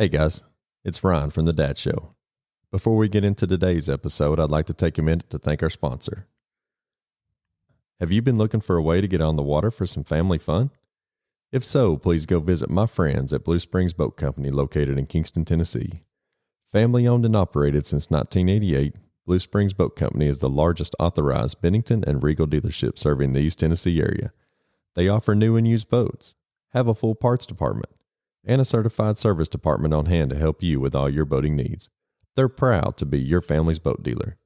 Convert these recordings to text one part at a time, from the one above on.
Hey guys, it's Ryan from The Dad Show. Before we get into today's episode, I'd like to take a minute to thank our sponsor. Have you been looking for a way to get on the water for some family fun? If so, please go visit my friends at Blue Springs Boat Company located in Kingston, Tennessee. Family owned and operated since 1988, Blue Springs Boat Company is the largest authorized Bennington and Regal dealership serving the East Tennessee area. They offer new and used boats, have a full parts department, and a certified service department on hand to help you with all your boating needs. They're proud to be your family's boat dealer.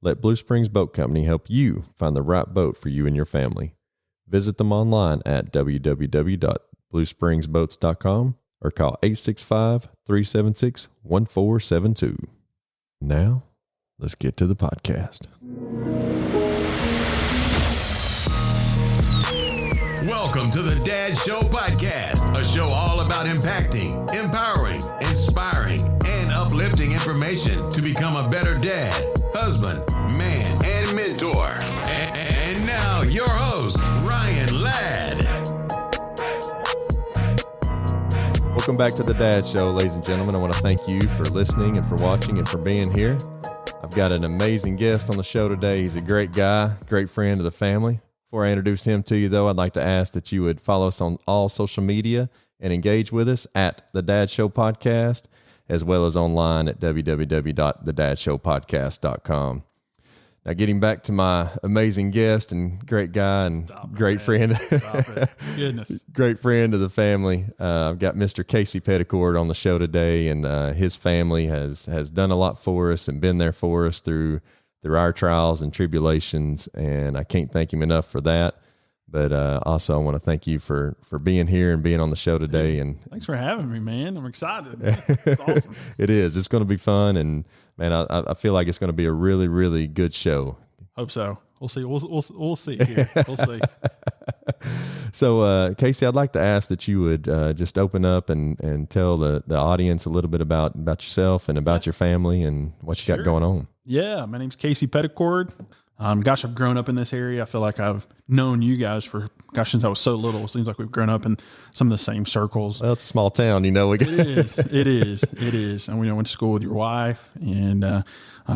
Let Blue Springs Boat Company help you find the right boat for you and your family. Visit them online at www.bluespringsboats.com or call 865-376-1472. Now, let's get to the podcast. Welcome to the Dad Show Podcast, a show all about impacting, empowering, inspiring, and uplifting information to become a better dad, husband, man, and mentor. And now, your host, Ryan Ladd. Welcome back to the Dad Show, ladies and gentlemen. I want to thank you for listening and for watching and for being here. I've got an amazing guest on the show today. He's a great guy, great friend of the family. Before I introduce him to you, though, I'd like to ask that you would follow us on all social media and engage with us at The Dad Show Podcast, as well as online at www.thedadshowpodcast.com. Now, getting back to my amazing guest and great guy and great friend, Goodness, great friend of the family. I've got Mr. Casey Peddicord on the show today, and his family has done a lot for us and been there for us through our trials and tribulations, and I can't thank him enough for that. But also, I want to thank you for being here and being on the show today. And thanks for having me, man. I'm excited. It's awesome. It is. It's going to be fun, and man, I feel like it's going to be a really, really good show. Hope so. We'll see. We'll see here. We'll see. So, Casey, I'd like to ask that you would just open up and tell the audience a little bit about yourself and about your family and what you got going on. Yeah, my name's Casey Peddicord. Gosh, I've grown up in this area. I feel like I've known you guys since I was so little. It seems like we've grown up in some of the same circles. Well, it's a small town, you know. It is. And we went to school with your wife, and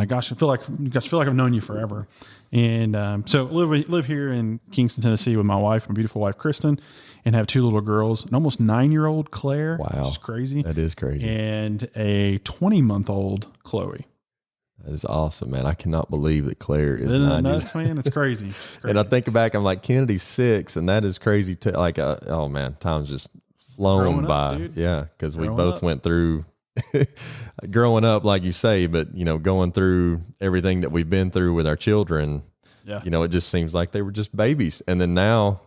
gosh, I feel like I've known you forever. And so live here in Kingston, Tennessee, with my wife, my beautiful wife Kristin, and have two little girls, an almost 9-year-old Claire, wow, which is crazy. That is crazy, and a 20-month-old Khloe. That is awesome, man. I cannot believe that Claire is Isn't that 9 nuts, man? It's crazy. It's crazy. And I think back, I'm like, Kennedy's 6, and that is crazy. Oh man, time's just flown by. Dude. Yeah, because we both went through growing up, like you say, but going through everything that we've been through with our children. Yeah, it just seems like they were just babies, and then now.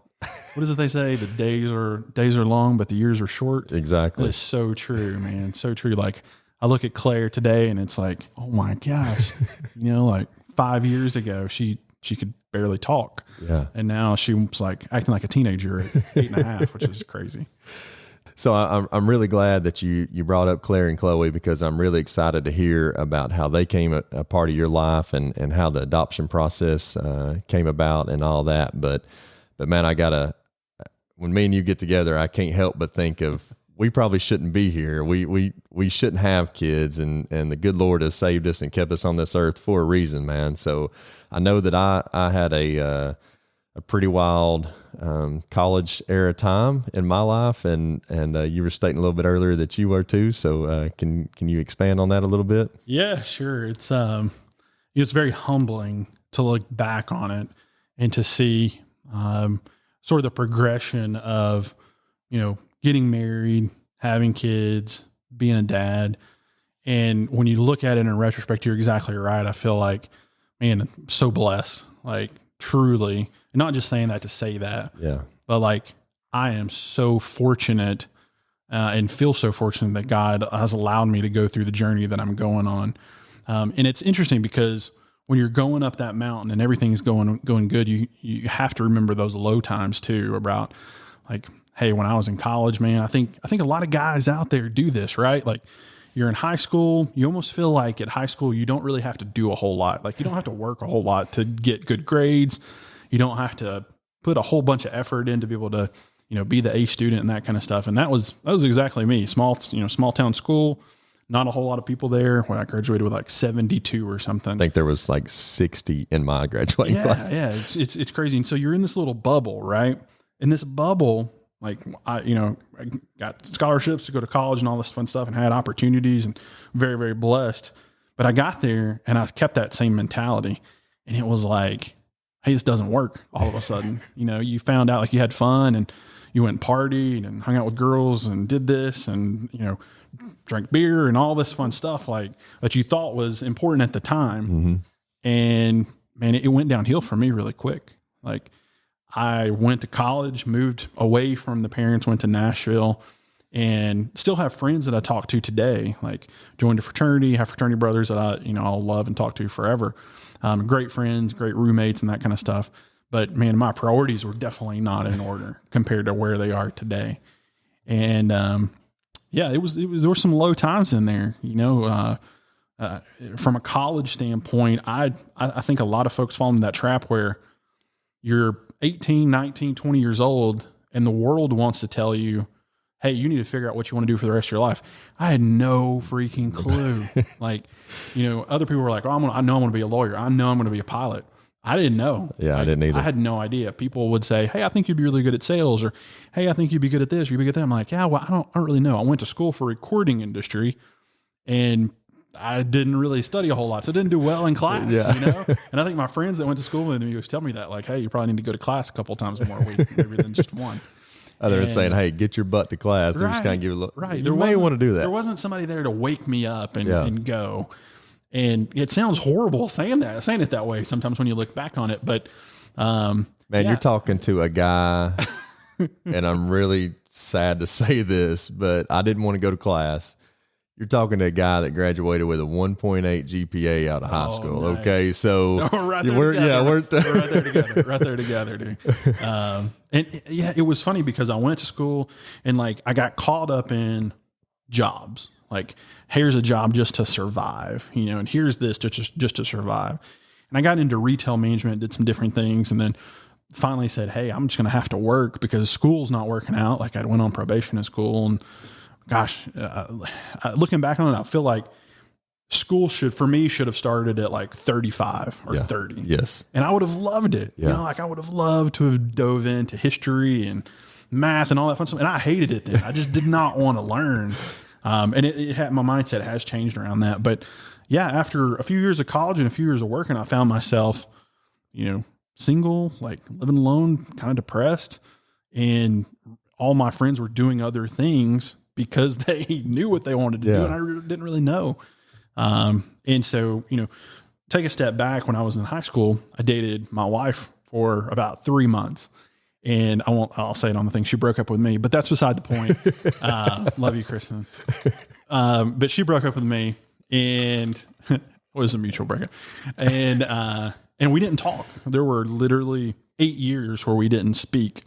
What is it they say? The days are long, but the years are short. Exactly. That is so true, man. So true. Like, I look at Claire today and it's like, oh my gosh, like 5 years ago, she could barely talk. Yeah. And now she was like acting like a teenager at 8.5, which is crazy. So I'm really glad that you brought up Claire and Khloe, because I'm really excited to hear about how they came a part of your life and how the adoption process came about and all that. But man, when me and you get together, I can't help but think of, we probably shouldn't be here. We shouldn't have kids, and the good Lord has saved us and kept us on this earth for a reason, man. So I know that I had a pretty wild college era time in my life, and you were stating a little bit earlier that you were too. So can you expand on that a little bit? Yeah, sure. It's very humbling to look back on it and to see sort of the progression of getting married, having kids, being a dad. And when you look at it in retrospect, you're exactly right. I feel like, man, I'm so blessed, like truly, and not just saying that to say that, yeah, but like, I am so fortunate and feel so fortunate that God has allowed me to go through the journey that I'm going on. And it's interesting because when you're going up that mountain and everything's going good, you have to remember those low times too, about like, hey, when I was in college, man, I think a lot of guys out there do this, right? Like, you're in high school, you almost feel like at high school, you don't really have to do a whole lot. Like, you don't have to work a whole lot to get good grades. You don't have to put a whole bunch of effort in to be able to, be the A student and that kind of stuff. And that was exactly me. Small town school, not a whole lot of people there. When I graduated with like 72 or something. I think there was like 60 in my graduating class. Yeah. It's crazy. And so you're in this little bubble, right? In this bubble, like I got scholarships to go to college and all this fun stuff and had opportunities and very, very blessed. But I got there and I kept that same mentality, and it was like, hey, this doesn't work all of a sudden. You found out like you had fun and you went and partied and hung out with girls and did this and, drank beer and all this fun stuff like that you thought was important at the time. Mm-hmm. And man, it went downhill for me really quick. Like I went to college, moved away from the parents, went to Nashville, and still have friends that I talk to today, like joined a fraternity, have fraternity brothers that I'll love and talk to forever. Great friends, great roommates and that kind of stuff. But man, my priorities were definitely not in order compared to where they are today. And, there were some low times in there, from a college standpoint. I think a lot of folks fall into that trap where you're 18, 19, 20 years old and the world wants to tell you, hey, you need to figure out what you want to do for the rest of your life. I had no freaking clue. Other people were like, oh, I know I'm going to be a lawyer. I know I'm going to be a pilot. I didn't know. Yeah, I didn't either. I had no idea. People would say, hey, I think you'd be really good at sales, or hey, I think you'd be good at this, or you'd be good at that. I'm like, yeah, well, I don't really know. I went to school for recording industry and I didn't really study a whole lot. So I didn't do well in class, And I think my friends that went to school with me would tell me that, like, hey, you probably need to go to class a couple of times more a week, maybe than just one. Other than saying, hey, get your butt to class. They're just kind of give you a look. Right. You may want to do that. There wasn't somebody there to wake me up and go. And it sounds horrible saying it that way sometimes when you look back on it. But, you're talking to a guy, and I'm really sad to say this, but I didn't want to go to class. You're talking to a guy that graduated with a 1.8 GPA out of high school. Nice. Okay. So we're right there together. Right there together, dude. It was funny because I went to school and like, I got caught up in jobs. Like, here's a job just to survive, and here's this just to survive. And I got into retail management, did some different things. And then finally said, hey, I'm just going to have to work because school's not working out. Like I went on probation at school, and gosh, looking back on it, I feel like school should have started at like 35 or 30. Yes. And I would have loved it. Yeah. I would have loved to have dove into history and math and all that fun stuff. And I hated it then. I just did not want to learn. And it had, my mindset has changed around that. But yeah, after a few years of college and a few years of working, I found myself, single, like living alone, kind of depressed. And all my friends were doing other things because they knew what they wanted to do. And I didn't really know. And so, take a step back. When I was in high school, I dated my wife for about 3 months. And I'll say it on the thing. She broke up with me, but that's beside the point. Love you, Kristin. But she broke up with me, and it was a mutual breakup. And we didn't talk. There were literally 8 years where we didn't speak.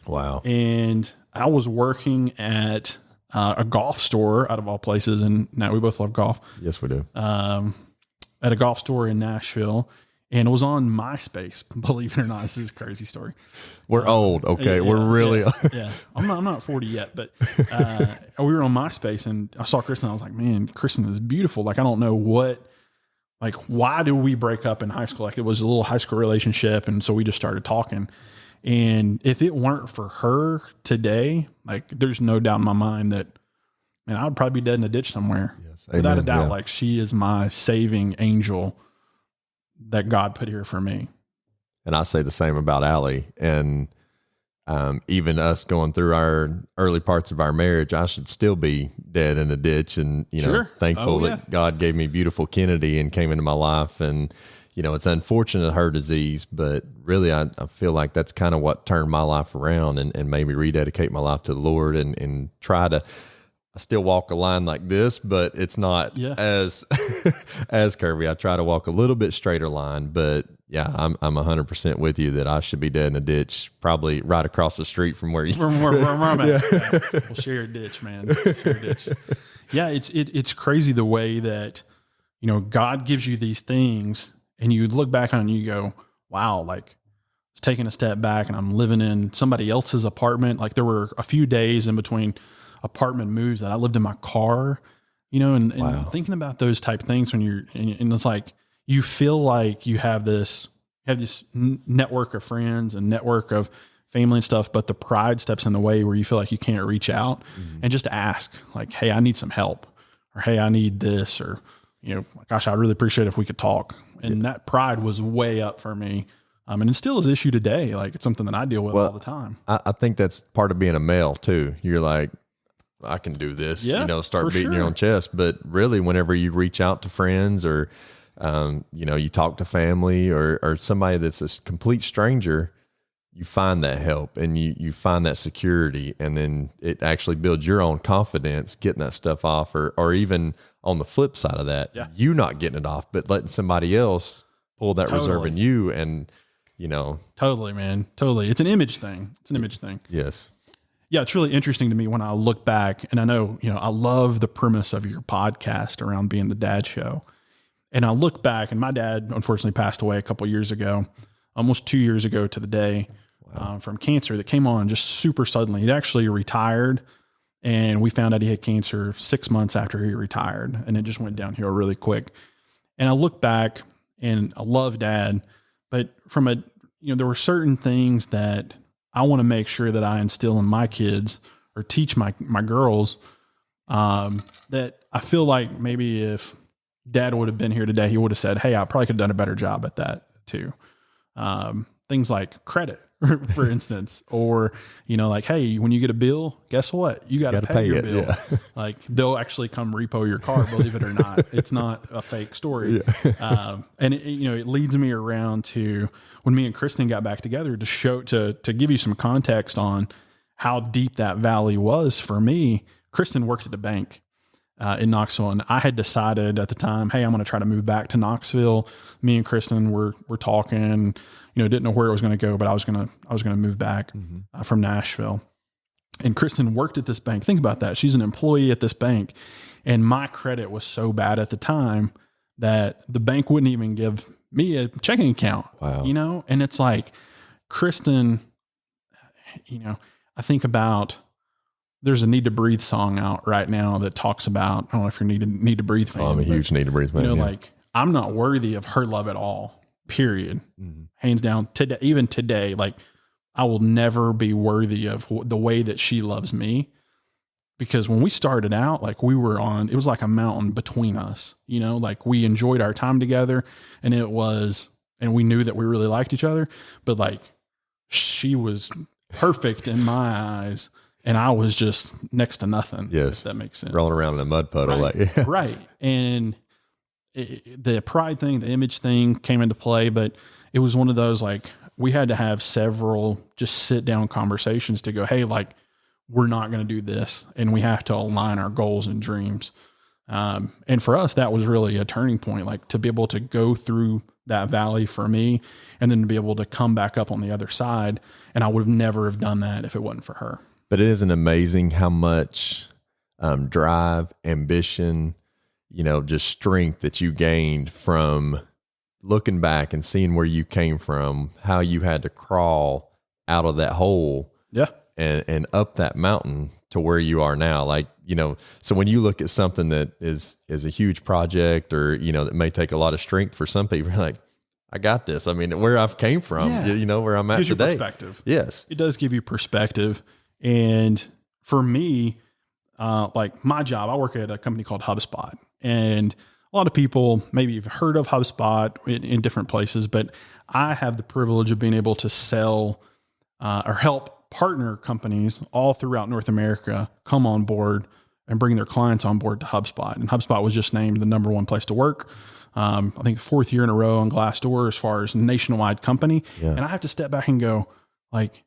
Wow. And I was working at a golf store, out of all places. And now we both love golf. Yes, we do. At a golf store in Nashville. And it was on MySpace, believe it or not. This is a crazy story. We're old, okay? We're really old. Yeah. I'm not 40 yet, but we were on MySpace, and I saw Kristin. I was like, man, Kristin is beautiful. Like, I don't know why did we break up in high school? Like, it was a little high school relationship, and so we just started talking. And if it weren't for her today, like, there's no doubt in my mind that, man, I would probably be dead in a ditch somewhere. Yes, without a doubt. Yeah. Like, she is my saving angel that God put here for me. And I say the same about Allie. And even us going through our early parts of our marriage, I should still be dead in a ditch. And, thankful that God gave me beautiful Kennedy and came into my life. And, it's unfortunate her disease, but really I feel like that's kind of what turned my life around and made me rededicate my life to the Lord and try to, I still walk a line like this, but it's not as curvy. I try to walk a little bit straighter line, but yeah, I'm 100% with you that I should be dead in a ditch, probably right across the street from where I'm at. Yeah. We'll share a ditch, man. Share a ditch. Yeah, it's crazy the way that God gives you these things, and you look back on it and you go, wow, like was taking a step back and I'm living in somebody else's apartment. Like there were a few days in between apartment moves that I lived in my car, and thinking about those type of things when and it's like, you feel like you have this network of friends and network of family and stuff, but the pride steps in the way where you feel like you can't reach out and just ask like, hey, I need some help, or hey, I need this, or, gosh, I'd really appreciate it if we could talk. And that pride was way up for me. And it still is an issue today. Like it's something that I deal with all the time. I think that's part of being a male too. You're like, I can do this, start beating your own chest. But really, whenever you reach out to friends or, you talk to family or somebody that's a complete stranger, you find that help and you find that security, and then it actually builds your own confidence, getting that stuff off, or even on the flip side of that, you not getting it off, but letting somebody else pull that reserve in you. And, totally, man. Totally. It's an image thing. Yes. Yeah. It's really interesting to me when I look back, and I know, I love the premise of your podcast around being the dad show. And I look back, and my dad unfortunately passed away a couple of years ago, almost 2 years ago to the day. From cancer that came on just super suddenly. He'd actually retired, and we found out he had cancer 6 months after he retired, and it just went downhill really quick. And I look back, and I love Dad, but there were certain things that I want to make sure that I instill in my kids or teach my girls, that I feel like maybe if Dad would have been here today, he would have said, hey, I probably could have done a better job at that too. Things like credit, for instance, or, like, hey, when you get a bill, guess what? You got to pay your bill. Yeah. Like they'll actually come repo your car, believe it or not. It's not a fake story. Yeah. And it leads me around to when me and Kristin got back together to give you some context on how deep that valley was for me. Kristin worked at a bank in Knoxville, and I had decided at the time, hey, I'm going to try to move back to Knoxville. Me and Kristin were talking, didn't know where it was going to go, but I was going to move back from Nashville. And Kristin worked at this bank. Think about that. She's an employee at this bank, and my credit was so bad at the time that the bank wouldn't even give me a checking account. Wow. And it's like Kristin, I think about, there's a Need to Breathe song out right now that talks about, I don't know if you're Need to Breathe fan. I'm a huge Need to Breathe fan. Like I'm not worthy of her love at all, period. Hands down. Today, even today, like I will never be worthy of the way that she loves me, because when we started out, like it was like a mountain between us, like we enjoyed our time together, and we knew that we really liked each other, but like she was perfect in my eyes. And I was just next to nothing. Yes. If that makes sense. Rolling around in a mud puddle. Right. Right. And the pride thing, the image thing came into play, but it was one of those, like, we had to have several just sit down conversations to go, hey, like, we're not going to do this. And we have to align our goals and dreams. And for us, that was really a turning point, like to be able to go through that valley for me and then to be able to come back up on the other side. And I would have never have done that if it wasn't for her. But it isn't amazing how much drive, ambition, just strength that you gained from looking back and seeing where you came from, how you had to crawl out of that hole and up that mountain to where you are now. Like, so when you look at something that is a huge project or, that may take a lot of strength for some people, you're like, I got this. I mean, where I've came from, where I'm at today. Perspective. Yes. It does give you perspective. And for me, like my job, I work at a company called HubSpot, and a lot of people maybe have heard of HubSpot in different places, but I have the privilege of being able to sell or help partner companies all throughout North America come on board and bring their clients on board to HubSpot. And HubSpot was just named the #1 place to work. I think 4th year in a row on Glassdoor as far as nationwide company. Yeah. And I have to step back and go, like,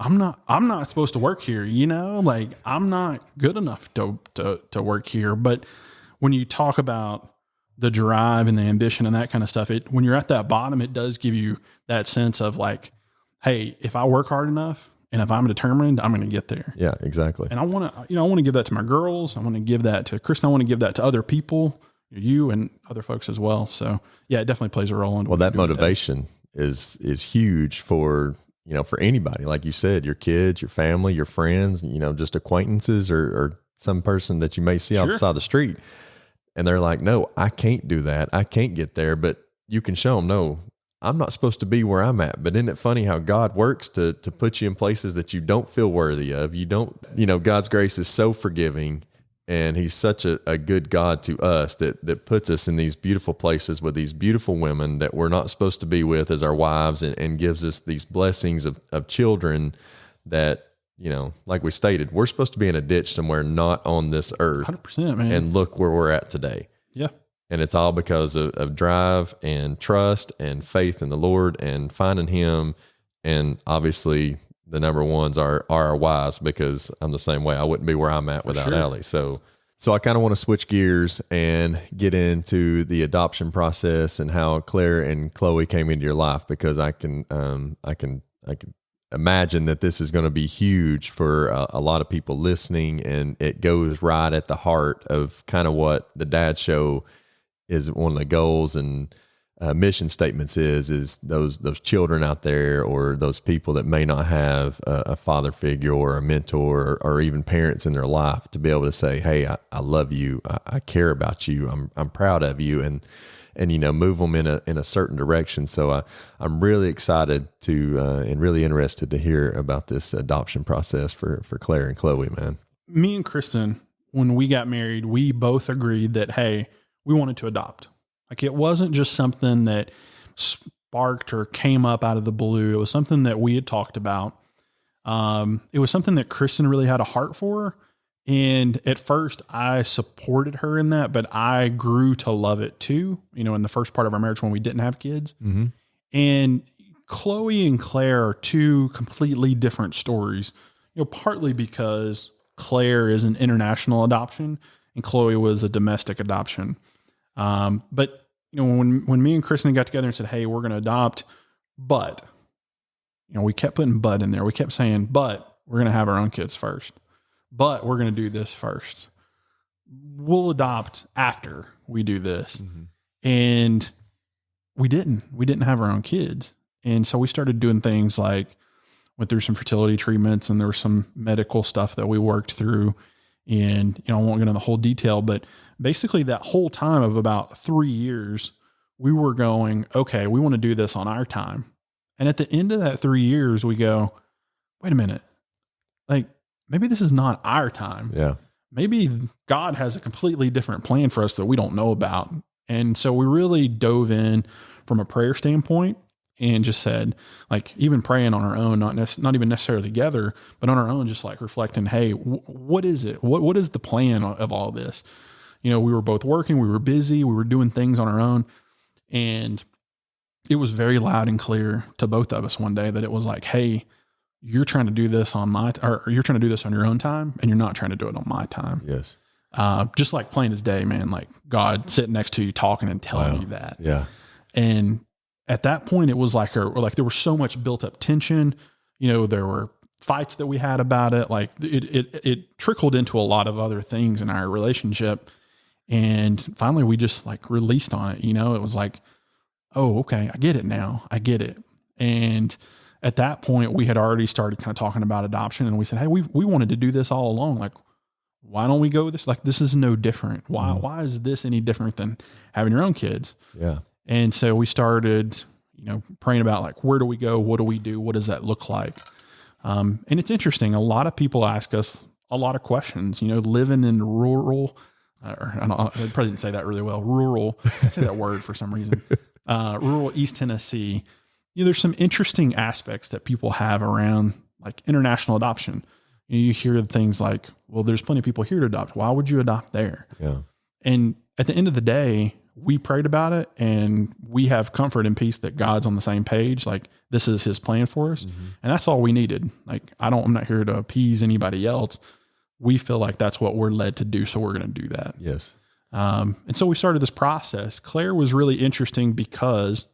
I'm not supposed to work here, like I'm not good enough to work here. But when you talk about the drive and the ambition and that kind of stuff, when you're at that bottom, it does give you that sense of like, hey, if I work hard enough and if I'm determined, I'm going to get there. Yeah, exactly. And I want to give that to my girls. I want to give that to Kristin. I want to give that to other people, you and other folks as well. So yeah, it definitely plays a role in. Well, that motivation is huge for, for anybody. Like you said, your kids, your family, your friends, just acquaintances or some person that you may see outside the street. And they're like, no, I can't do that. I can't get there. But you can show them, no, I'm not supposed to be where I'm at. But isn't it funny how God works to put you in places that you don't feel worthy of? You don't, God's grace is so forgiving, and he's such a good God to us that puts us in these beautiful places with these beautiful women that we're not supposed to be with as our wives, and gives us these blessings of children that, like we stated, we're supposed to be in a ditch somewhere, not on this earth. 100%, man. And look where we're at today. Yeah. And it's all because of drive and trust and faith in the Lord and finding him. And obviously the number ones are our wives, because I'm the same way. I wouldn't be where I'm at without Allie. So I kind of want to switch gears and get into the adoption process and how Claire and Khloe came into your life, because I can imagine that this is going to be huge for a lot of people listening, and it goes right at the heart of kind of what the Dad Show is. One of the goals and mission statements is those children out there, or those people that may not have a father figure or a mentor or even parents in their life, to be able to say, hey, I love you. I care about you. I'm proud of you. And move them in a certain direction. So I'm really excited and really interested to hear about this adoption process for Claire and Khloe, man. Me and Kristin, when we got married, we both agreed that, hey, we wanted to adopt. Like, it wasn't just something that sparked or came up out of the blue. It was something that we had talked about. It was something that Kristin really had a heart for. And at first I supported her in that, but I grew to love it too, in the first part of our marriage when we didn't have kids. Mm-hmm. And Khloe and Claire are two completely different stories, partly because Claire is an international adoption and Khloe was a domestic adoption. But when me and Kristin got together and said, hey, we're going to adopt, but, we kept putting but in there. We kept saying, but we're going to have our own kids first. But we're going to do this first. We'll adopt after we do this. Mm-hmm. And we didn't have our own kids. And so we started doing things like went through some fertility treatments, and there was some medical stuff that we worked through. And, I won't get into the whole detail, but basically that whole time of about 3 years, we were going, okay, we want to do this on our time. And at the end of that 3 years, we go, wait a minute, like, maybe this is not our time. Yeah. Maybe God has a completely different plan for us that we don't know about. And so we really dove in from a prayer standpoint and just said, like, even praying on our own, not even necessarily together, but on our own, just like reflecting, hey, what is it? What is the plan of all this? We were both working, we were busy, we were doing things on our own. And it was very loud and clear to both of us one day that it was like, hey, you're trying to do this or you're trying to do this on your own time, and you're not trying to do it on my time. Yes. Just like plain as day, man, like God sitting next to you, talking and telling you that. Yeah. And at that point it was like there was so much built up tension. There were fights that we had about it. Like it trickled into a lot of other things in our relationship. And finally we just like released on it. It was like, oh, okay, I get it now. I get it. And at that point, we had already started kind of talking about adoption, and we said, hey, we wanted to do this all along. Like, why don't we go with this? Like, this is no different. Why is this any different than having your own kids? Yeah. And so we started, praying about like, where do we go? What do we do? What does that look like? And it's interesting. A lot of people ask us a lot of questions, living in rural, I probably didn't say that really well. Rural, I say that word for some reason. Rural East Tennessee. There's some interesting aspects that people have around like international adoption. You hear things like, well, there's plenty of people here to adopt. Why would you adopt there? Yeah. And at the end of the day, we prayed about it, and we have comfort and peace that God's on the same page. Like, this is his plan for us. Mm-hmm. And that's all we needed. Like, I'm not here to appease anybody else. We feel like that's what we're led to do. So we're going to do that. Yes. And so we started this process. Claire was really interesting because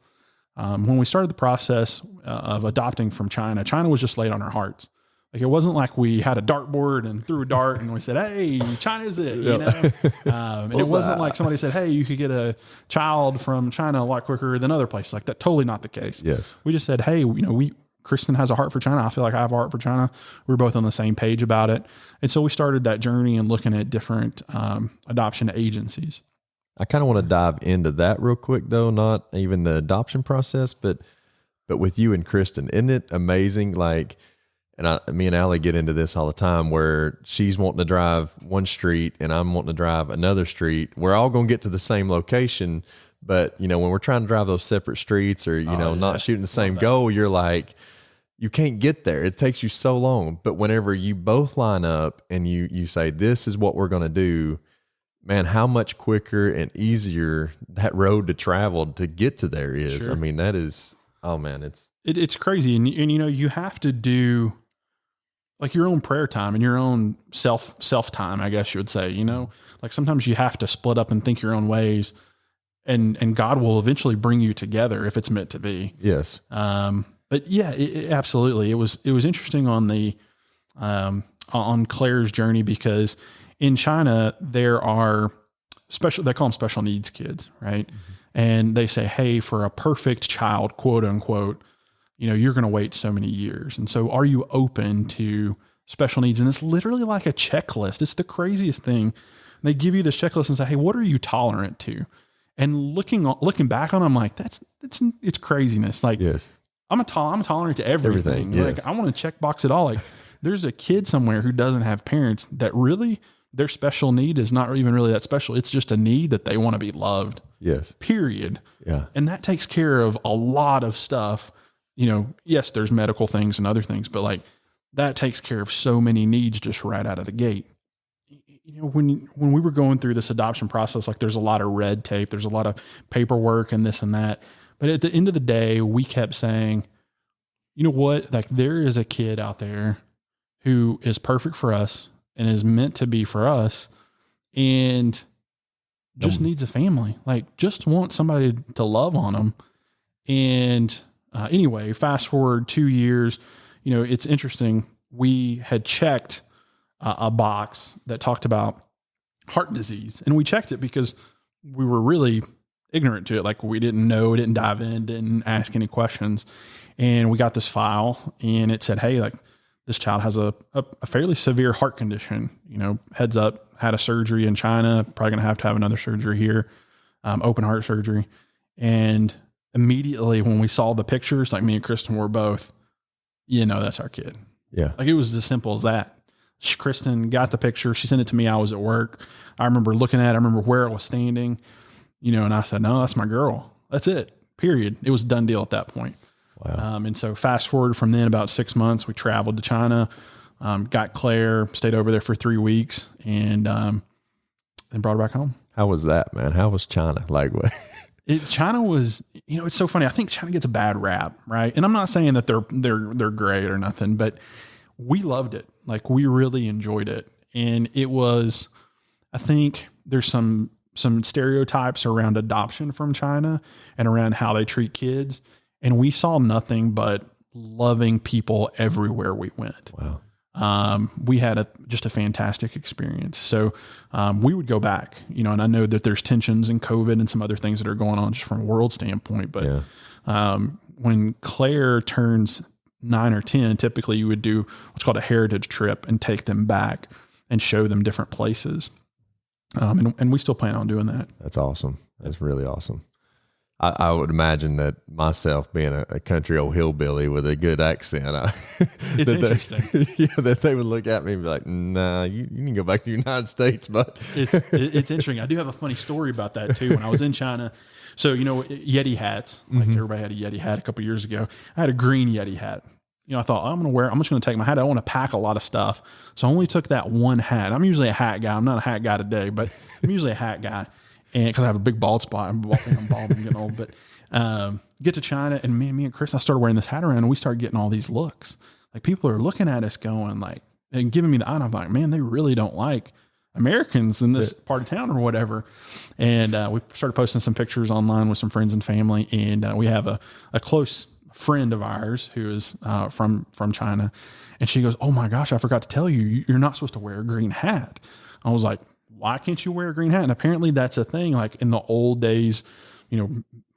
when we started the process of adopting from China was just laid on our hearts. Like, it wasn't like we had a dartboard and threw a dart and we said, hey, China's it, you know? And it wasn't like somebody said, hey, you could get a child from China a lot quicker than other places. Like, that totally not the case. Yes. We just said, hey, you know, Kristin has a heart for China. I feel like I have a heart for China. We were both on the same page about it. And so we started that journey and looking at different adoption agencies. I kind of want to dive into that real quick, though, not even the adoption process, but with you and Kristin. Isn't it amazing? Like, and me and Allie get into this all the time, where she's wanting to drive one street and I'm wanting to drive another street. We're all going to get to the same location, but, you know, when we're trying to drive those separate streets, or, you know, not shooting the same goal, you're like, you can't get there. It takes you so long. But whenever you both line up and you say, this is what we're going to do, man, how much quicker and easier that road to travel to get to there is. Sure. I mean, that is, oh man, it's crazy. And, you know, you have to do like your own prayer time and your own self time, I guess you would say, you know, like sometimes you have to split up and think your own ways, and God will eventually bring you together if it's meant to be. Yes. But yeah, absolutely. It was interesting on the, on Claire's journey, because in China there are they call them special needs kids, right? Mm-hmm. And they say, hey, for a perfect child, quote unquote, you know, you're going to wait so many years. And so are you open to special needs? And it's literally like a checklist. It's the craziest thing. They give you this checklist and say, hey, what are you tolerant to? And looking back on them, I'm like, it's craziness. Like, yes. I'm tolerant to everything. Yes. Like, I want to check box it all. Like, there's a kid somewhere who doesn't have parents that really, their special need is not even really that special. It's just a need that they want to be loved. Yes. Period. Yeah. And that takes care of a lot of stuff. You know, yes, there's medical things and other things, but like that takes care of so many needs just right out of the gate. You know, when we were going through this adoption process, like there's a lot of red tape, there's a lot of paperwork and this and that. But at the end of the day, we kept saying, you know what, like there is a kid out there who is perfect for us and is meant to be for us and just needs a family, like just want somebody to love on them. And anyway, fast forward 2 years, you know, it's interesting. We had checked a box that talked about heart disease, and we checked it because we were really ignorant to it. Like we didn't know, didn't dive in, didn't ask any questions. And we got this file and it said, hey, like this child has a fairly severe heart condition, you know, heads up, had a surgery in China, probably going to have another surgery here, open heart surgery. And immediately when we saw the pictures, like me and Kristin were both, you know, that's our kid. Yeah. Like it was as simple as that. Kristin got the picture. She sent it to me. I was at work. I remember looking at it. I remember where it was standing, you know, and I said, no, that's my girl. That's it. Period. It was a done deal at that point. Wow. And so fast forward from then about 6 months, we traveled to China, got Claire, stayed over there for 3 weeks and brought her back home. How was that, man? How was China? Like what? China was, you know, it's so funny. I think China gets a bad rap, right? And I'm not saying that they're great or nothing, but we loved it. Like we really enjoyed it. And it was, I think there's some stereotypes around adoption from China and around how they treat kids. And we saw nothing but loving people everywhere we went. Wow. We had just a fantastic experience. So we would go back, you know, and I know that there's tensions and COVID and some other things that are going on just from a world standpoint. But when Claire turns 9 or 10, typically you would do what's called a heritage trip and take them back and show them different places. And we still plan on doing that. That's awesome. That's really awesome. I would imagine that myself being a country old hillbilly with a good accent, it's interesting. That they would look at me and be like, nah, you can go back to the United States, but it's interesting. I do have a funny story about that too. When I was in China, so, you know, Yeti hats, like everybody had a Yeti hat a couple years ago. I had a green Yeti hat. You know, I thought I'm just going to take my hat. I don't want to pack a lot of stuff. So I only took that one hat. I'm usually a hat guy. I'm not a hat guy today, but I'm usually a hat guy. And cause I have a big bald spot. I'm bald, I'm getting old, but, get to China and me and Chris, I started wearing this hat around and we started getting all these looks. Like people are looking at us going like, and giving me the eye. And I'm like, man, they really don't like Americans in this part of town or whatever. And, we started posting some pictures online with some friends and family. And, we have a close friend of ours who is, from China. And she goes, "Oh my gosh, I forgot to tell you, you're not supposed to wear a green hat." I was like, "Why can't you wear a green hat?" And apparently that's a thing. Like in the old days,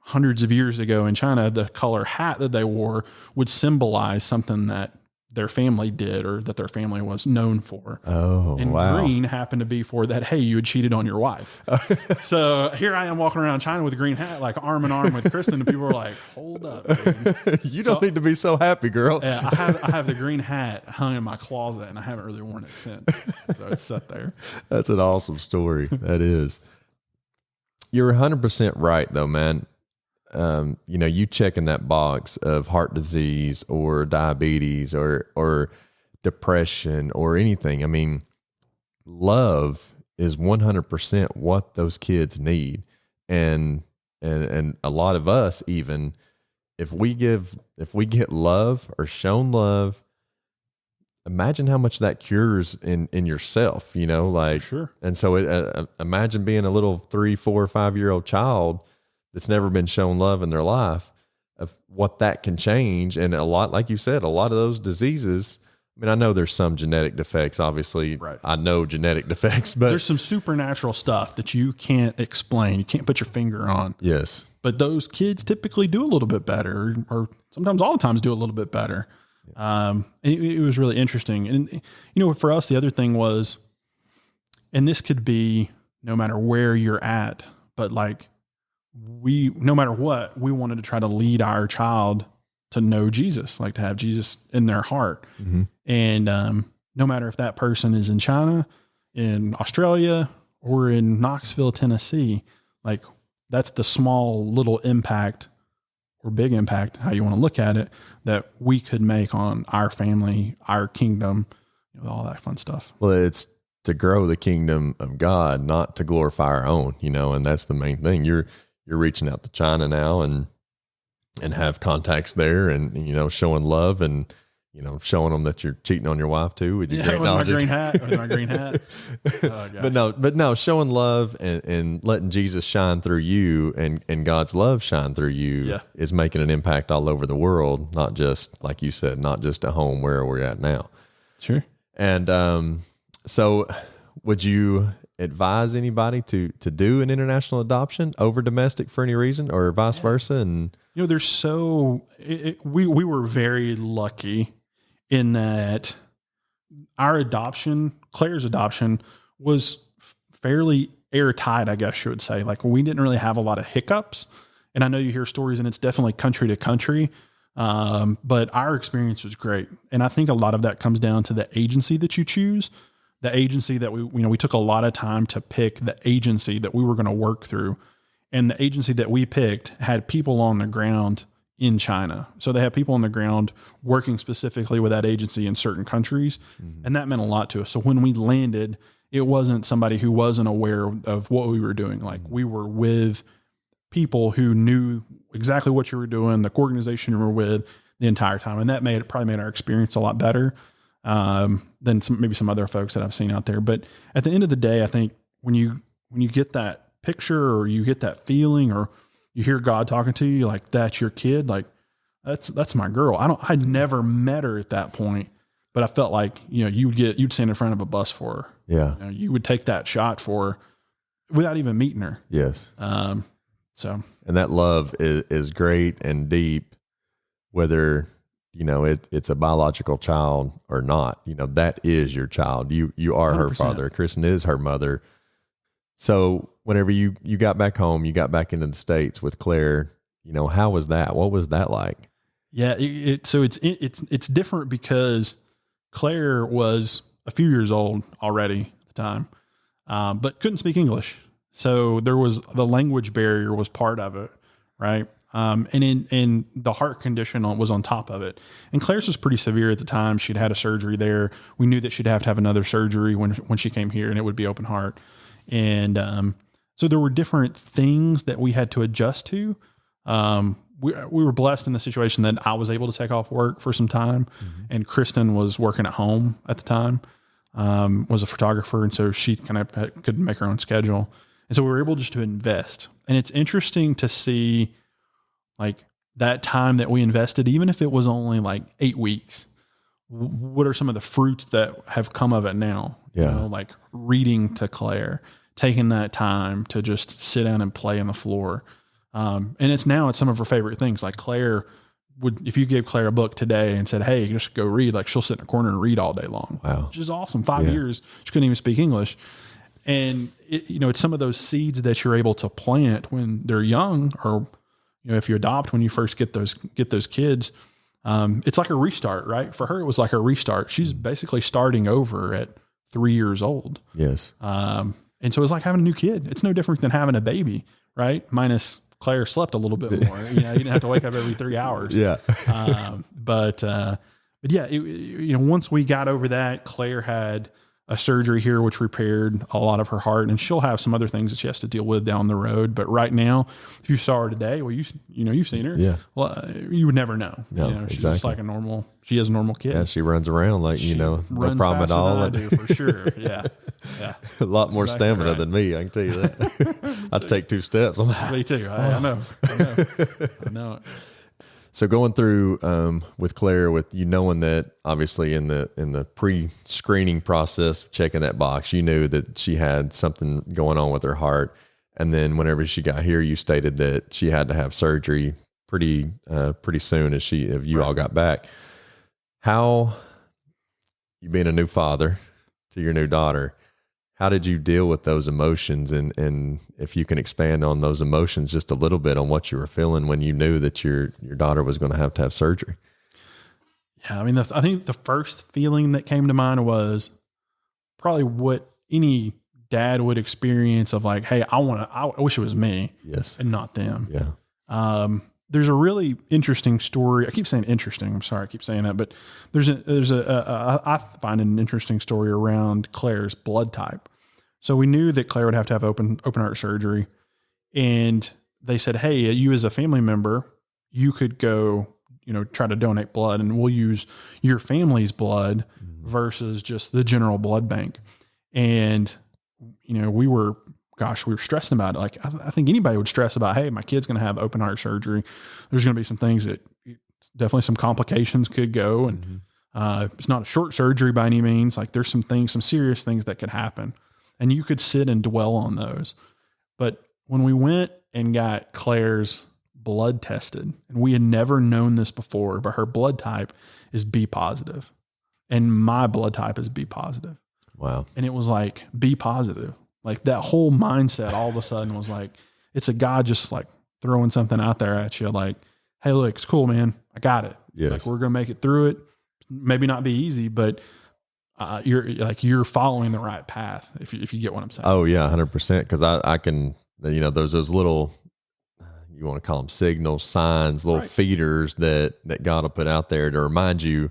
hundreds of years ago in China, the color hat that they wore would symbolize something that their family did or that their family was known for. Oh, and wow. green happened to be for that, hey, you had cheated on your wife. So here I am walking around China with a green hat, like arm in arm with Kristin, and people were like, "Hold up, dude." You don't need to be so happy, girl. Yeah, I have the green hat hung in my closet, and I haven't really worn it since. So it's set there. That's an awesome story. That is. You're 100% right, though, man. You checking that box of heart disease or diabetes or depression or anything. I mean, love is 100% what those kids need. And a lot of us, even if we get love or shown love, imagine how much that cures in yourself, Sure. And so imagine being a little 3, 4, 5-year-old child that's never been shown love in their life, of what that can change. And a lot, like you said, a lot of those diseases, I mean, I know there's some genetic defects, obviously. Right. I know genetic defects, but there's some supernatural stuff that you can't explain. You can't put your finger on. yes, But those kids typically do a little bit better, or sometimes all the times do a little bit better. And it was really interesting. And, for us, the other thing was, and this could be no matter where you're at, but like no matter what, we wanted to try to lead our child to know Jesus, like to have Jesus in their heart. Mm-hmm. And no matter if that person is in China, in Australia, or in Knoxville, Tennessee, like that's the small little impact or big impact, how you want to look at it, that we could make on our family, our kingdom, all that fun stuff. Well, it's to grow the kingdom of God, not to glorify our own, and that's the main thing. You're reaching out to China now and have contacts there and, showing love and, showing them that you're cheating on your wife too. With your my green hat. Oh, but no, showing love and letting Jesus shine through you and God's love shine through you is making an impact all over the world. Not just, like you said, not just at home where we're at now. Sure. And, so would you advise anybody to do an international adoption over domestic for any reason, or vice versa? And there's we were very lucky in that Claire's adoption was fairly airtight, I guess you would say. Like we didn't really have a lot of hiccups. And I know you hear stories, and it's definitely country to country. But our experience was great. And I think a lot of that comes down to the agency that you choose. The agency that we took a lot of time to pick the agency that we were going to work through. And the agency that we picked had people on the ground in China. So they had people on the ground working specifically with that agency in certain countries. Mm-hmm. And that meant a lot to us. So when we landed, it wasn't somebody who wasn't aware of what we were doing. Like we were with people who knew exactly what you were doing, the organization you were with the entire time. And that probably made our experience a lot better than maybe some other folks that I've seen out there. But at the end of the day, I think when you get that picture or you get that feeling or you hear God talking to you, like that's your kid, like that's my girl. I'd never met her at that point, but I felt like, you'd stand in front of a bus for her. Yeah. You would take that shot for her without even meeting her. Yes. And that love is great and deep, whether, it's a biological child or not, that is your child. You are 100%. Her father. Kristin is her mother. So whenever you got back home, you got back into the States with Claire, how was that? What was that like? Yeah. So it's different because Claire was a few years old already at the time, but couldn't speak English. So there was the language barrier was part of it. Right. And the heart condition was on top of it. And Claire's was pretty severe at the time. She'd had a surgery there. We knew that she'd have to have another surgery when she came here, and it would be open heart. And so there were different things that we had to adjust to. We were blessed in the situation that I was able to take off work for some time, mm-hmm. and Kristin was working at home at the time, was a photographer. And so she kind of could make her own schedule. And so we were able just to invest. And it's interesting to see like that time that we invested, even if it was only like 8 weeks, what are some of the fruits that have come of it now? Yeah. You know, like reading to Claire, taking that time to just sit down and play on the floor. And it's some of her favorite things. Like Claire if you gave Claire a book today and said, hey, just go read, like she'll sit in a corner and read all day long. Wow. Which is awesome. 5 years, she couldn't even speak English. And it's some of those seeds that you're able to plant when they're young, or, if you adopt, when you first get those kids, it's like a restart, right? For her, it was like a restart. She's basically starting over at 3 years old. Yes. And so it's like having a new kid. It's no different than having a baby, right? Minus Claire slept a little bit more. You didn't have to wake up every 3 hours. Yeah. But yeah, once we got over that, Claire had a surgery here, which repaired a lot of her heart, and she'll have some other things that she has to deal with down the road. But right now, if you saw her today, well, you've seen her. Yeah. Well, you would never know. No, she's just like she is a normal kid. Yeah. She runs around like, no problem at all. I do, for sure. Yeah. Yeah. A lot more stamina than me. I can tell you that. I take 2 steps. Me too. I know. I know it. So going through with Claire, with knowing that obviously in the pre-screening process, checking that box, you knew that she had something going on with her heart, and then whenever she got here, you stated that she had to have surgery pretty soon as you all got back. How, you being a new father to your new daughter, how did you deal with those emotions? And if you can expand on those emotions just a little bit, on what you were feeling when you knew that your daughter was going to have surgery. Yeah. I mean, I think the first feeling that came to mind was probably what any dad would experience of like, hey, I wish it was me. Yes. And not them. Yeah. There's a really interesting story. I keep saying interesting. I'm sorry I keep saying that, but I find an interesting story around Claire's blood type. So we knew that Claire would have to have open heart surgery, and they said, hey, you as a family member, you could go, try to donate blood, and we'll use your family's blood versus just the general blood bank. And, we were stressing about it. Like, I think anybody would stress about, hey, my kid's going to have open heart surgery. There's going to be some things that definitely some complications could go. And it's not a short surgery by any means. Like, there's some serious things that could happen. And you could sit and dwell on those. But when we went and got Claire's blood tested, and we had never known this before, but her blood type is B positive. And my blood type is B positive. Wow. And it was like, B positive. Like, that whole mindset all of a sudden was like, it's a God just like throwing something out there at you. Like, hey, look, it's cool, man. I got it. Yes. Like, we're going to make it through it. Maybe not be easy, but you're following the right path. If you get what I'm saying. Oh yeah. 100%. Cause I can, those little, you want to call them signals, signs, little feeders that God will put out there to remind you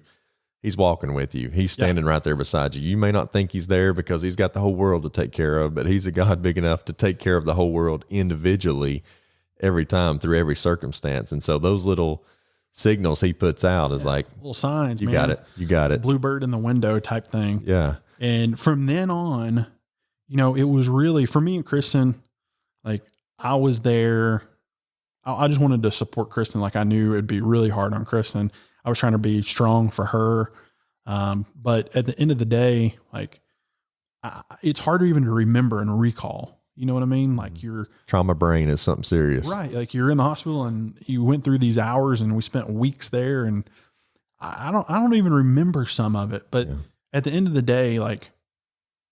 He's walking with you. He's standing right there beside you. You may not think He's there because He's got the whole world to take care of, but He's a God big enough to take care of the whole world individually every time through every circumstance. And so those little signals He puts out is like little signs, you man. got it. You got it. Bluebird in the window type thing. Yeah. And from then on, it was really, for me and Kristin, like, I was there. I just wanted to support Kristin. Like, I knew it'd be really hard on Kristin. I was trying to be strong for her. But at the end of the day, like, it's harder even to remember and recall. You know what I mean? Like, your trauma brain is something serious, right? Like, you're in the hospital and you went through these hours and we spent weeks there, and I don't even remember some of it. But at the end of the day, like,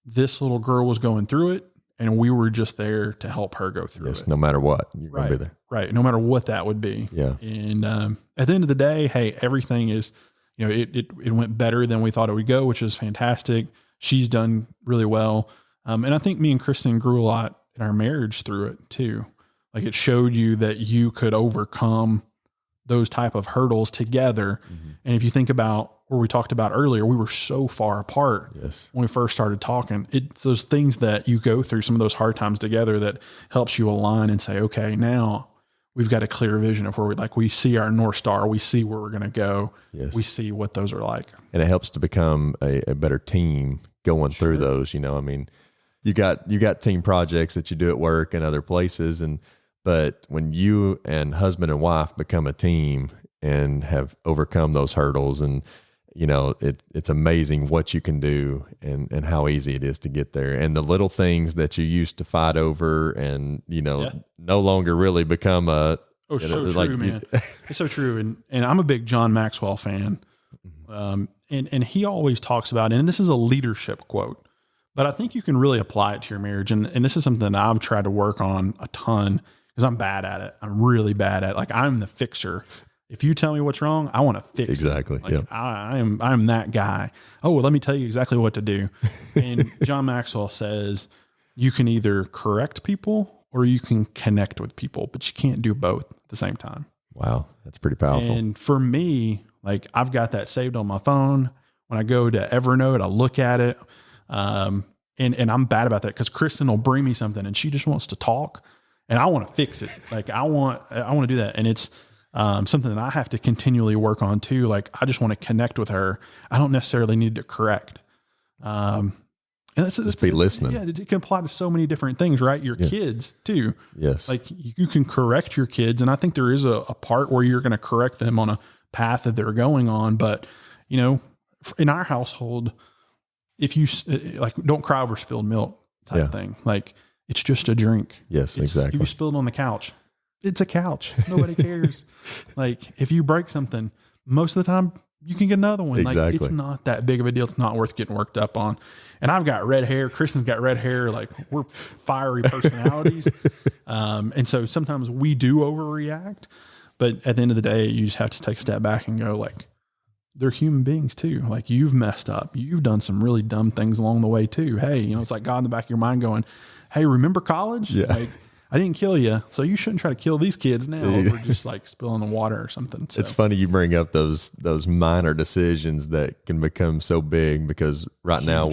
this little girl was going through it, and we were just there to help her go through it. No matter what, you're going to be there. Right. No matter what that would be. Yeah. And at the end of the day, hey, everything is, it went better than we thought it would go, which is fantastic. She's done really well. And I think me and Kristin grew a lot in our marriage through it too. Like, it showed you that you could overcome those type of hurdles together. Mm-hmm. And if you think about where we talked about earlier, we were so far apart when we first started talking. It's those things that you go through, some of those hard times together, that helps you align and say, okay, now we've got a clear vision of where we see our North Star. We see where we're going to go. Yes. We see what those are like. And it helps to become a better team going through those, I mean, you got team projects that you do at work and other places. But when you and husband and wife become a team and have overcome those hurdles, and it's amazing what you can do and how easy it is to get there. And the little things that you used to fight over and, no longer really become so true, man. It's so true. And I'm a big John Maxwell fan. And he always talks about, and this is a leadership quote, but I think you can really apply it to your marriage. And this is something that I've tried to work on a ton because I'm bad at it. I'm really bad at it. Like, I'm the fixer. If you tell me what's wrong, I want to fix exactly. it. Like, I'm that guy. Oh, well, let me tell you exactly what to do. And John Maxwell says you can either correct people or you can connect with people, but you can't do both at the same time. Wow. That's pretty powerful. And for me, like, I've got that saved on my phone. When I go to Evernote, I look at it. And I'm bad about that because Kristin will bring me something and she just wants to talk and I want to fix it. Like, I want to do that. And it's, something that I have to continually work on too. Like, I just want to connect with her. I don't necessarily need to correct. And that's just be listening. Yeah. It can apply to so many different things, right? Your kids too. Yes. Like, you can correct your kids. And I think there is a part where you're going to correct them on a path that they're going on. But, in our household, if you like, don't cry over spilled milk type of thing. Like, it's just a drink. Yes, exactly. If you spilled on the couch, it's a couch. Nobody cares. Like, if you break something, most of the time you can get another one. Exactly. Like, it's not that big of a deal. It's not worth getting worked up on. And I've got red hair. Kristin's got red hair. Like, we're fiery personalities. And so sometimes we do overreact, but at the end of the day, you just have to take a step back and go, like, they're human beings too. Like, you've messed up. You've done some really dumb things along the way too. Hey, it's like God in the back of your mind going, hey, remember college? Yeah. Like, I didn't kill you, so you shouldn't try to kill these kids now over just like spilling the water or something. So. It's funny you bring up those minor decisions that can become so big because right now